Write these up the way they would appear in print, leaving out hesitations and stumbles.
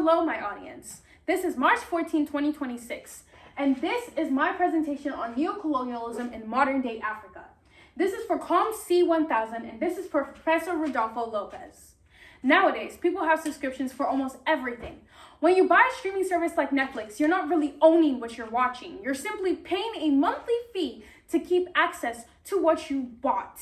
Hello, my audience. This is March 14, 2026, and this is my presentation on neocolonialism in modern-day Africa. This is for COM C1000, and this is for Professor Rodolfo Lopez. Nowadays, people have subscriptions for almost everything. When you buy a streaming service like Netflix, you're not really owning what you're watching. You're simply paying a monthly fee to keep access to what you bought.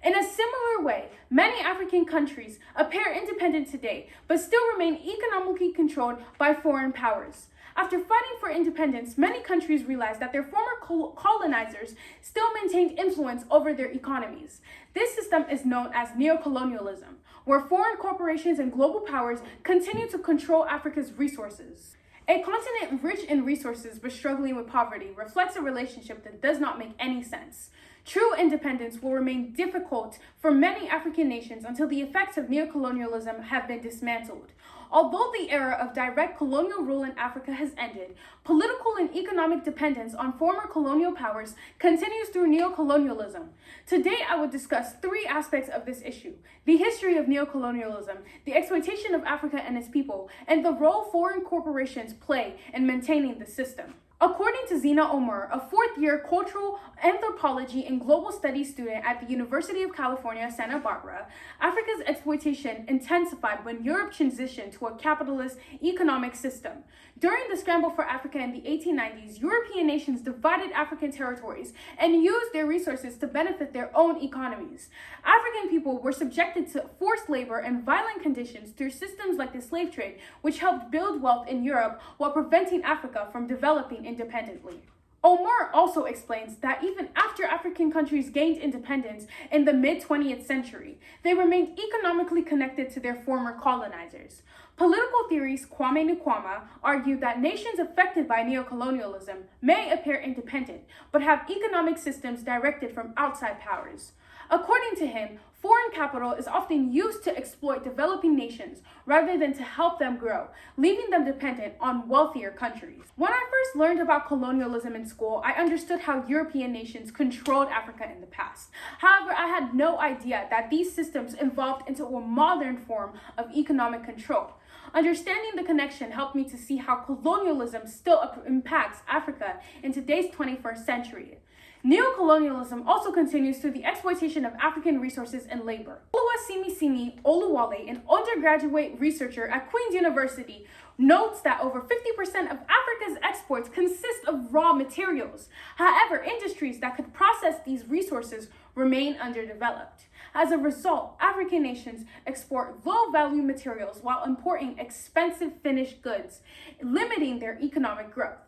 In a similar way, many African countries appear independent today, but still remain economically controlled by foreign powers. After fighting for independence, many countries realized that their former colonizers still maintained influence over their economies. This system is known as neocolonialism, where foreign corporations and global powers continue to control Africa's resources. A continent rich in resources but struggling with poverty reflects a relationship that does not make any sense. True independence will remain difficult for many African nations until the effects of neocolonialism have been dismantled. Although the era of direct colonial rule in Africa has ended, political and economic dependence on former colonial powers continues through neocolonialism. Today, I will discuss three aspects of this issue: the history of neocolonialism, the exploitation of Africa and its people, and the role foreign corporations play in maintaining the system. According to Zina Omar, a fourth-year cultural anthropology and global studies student at the University of California, Santa Barbara, Africa's exploitation intensified when Europe transitioned to a capitalist economic system. During the scramble for Africa in the 1890s, European nations divided African territories and used their resources to benefit their own economies. African people were subjected to forced labor and violent conditions through systems like the slave trade, which helped build wealth in Europe while preventing Africa from developing independently. Omar also explains that even after African countries gained independence in the mid-20th century, they remained economically connected to their former colonizers. Political theorist Kwame Nkrumah argued that nations affected by neocolonialism may appear independent, but have economic systems directed from outside powers. According to him, foreign capital is often used to exploit developing nations rather than to help them grow, leaving them dependent on wealthier countries. When I first learned about colonialism in school, I understood how European nations controlled Africa in the past. However, I had no idea that these systems evolved into a modern form of economic control. Understanding the connection helped me to see how colonialism still impacts Africa in today's 21st century. Neocolonialism also continues through the exploitation of African resources and labor. Oluwasimi Oluwale, an undergraduate researcher at Queen's University, notes that over 50% of Africa's exports consist of raw materials. However, industries that could process these resources remain underdeveloped. As a result, African nations export low-value materials while importing expensive finished goods, limiting their economic growth.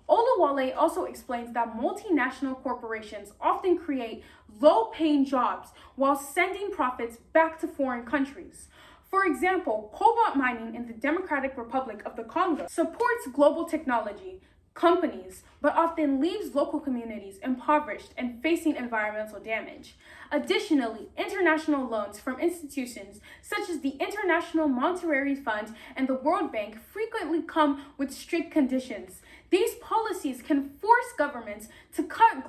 Oluwale also explains that multinational corporations often create low-paying jobs while sending profits back to foreign countries. For example, cobalt mining in the Democratic Republic of the Congo supports global technology companies, but often leaves local communities impoverished and facing environmental damage. Additionally, international loans from institutions such as the International Monetary Fund and the World Bank frequently come with strict conditions. These policies can force governments to cut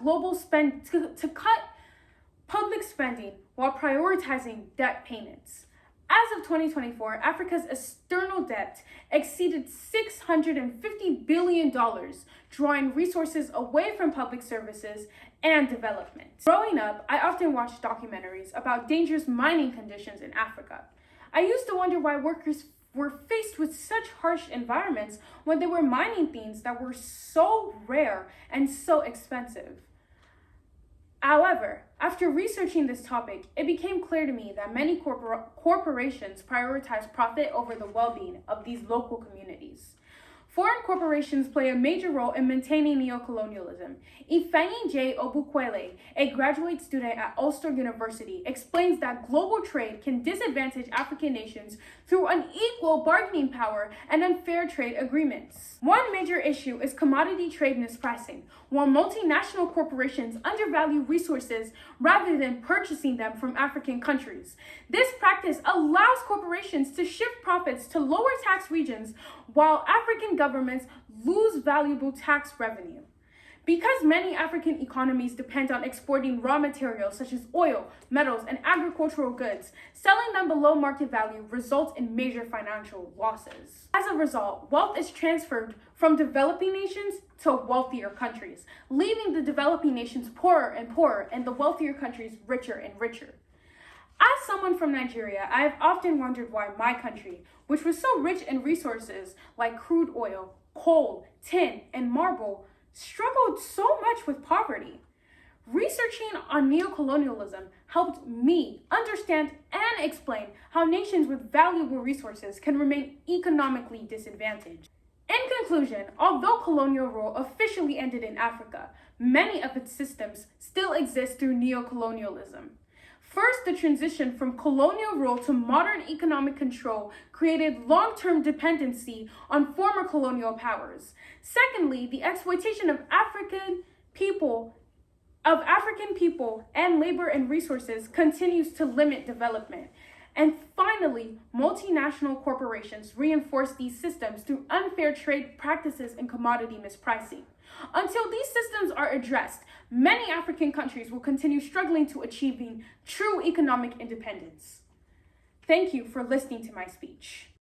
public spending while prioritizing debt payments. As of 2024, Africa's external debt exceeded $650 billion, drawing resources away from public services and development. Growing up, I often watched documentaries about dangerous mining conditions in Africa. I used to wonder why workers were faced with such harsh environments when they were mining things that were so rare and so expensive. However, after researching this topic, it became clear to me that many corporations prioritize profit over the well-being of these local communities. Foreign corporations play a major role in maintaining neocolonialism. Ifeanyi J. Obukwele, a graduate student at Ulster University, explains that global trade can disadvantage African nations through unequal bargaining power and unfair trade agreements. One major issue is commodity trade mispricing, while multinational corporations undervalue resources rather than purchasing them from African countries. This practice allows corporations to shift profits to lower tax regions while African governments lose valuable tax revenue. Because many African economies depend on exporting raw materials such as oil, metals, and agricultural goods, selling them below market value results in major financial losses. As a result, wealth is transferred from developing nations to wealthier countries, leaving the developing nations poorer and poorer and the wealthier countries richer and richer. As someone from Nigeria, I have often wondered why my country, which was so rich in resources like crude oil, coal, tin, and marble, struggled so much with poverty. Researching on neocolonialism helped me understand and explain how nations with valuable resources can remain economically disadvantaged. In conclusion, although colonial rule officially ended in Africa, many of its systems still exist through neocolonialism. First, the transition from colonial rule to modern economic control created long-term dependency on former colonial powers. Secondly, the exploitation of African people and labor and resources continues to limit development. And finally, multinational corporations reinforce these systems through unfair trade practices and commodity mispricing. Until these systems are addressed, many African countries will continue struggling to achieving true economic independence. Thank you for listening to my speech.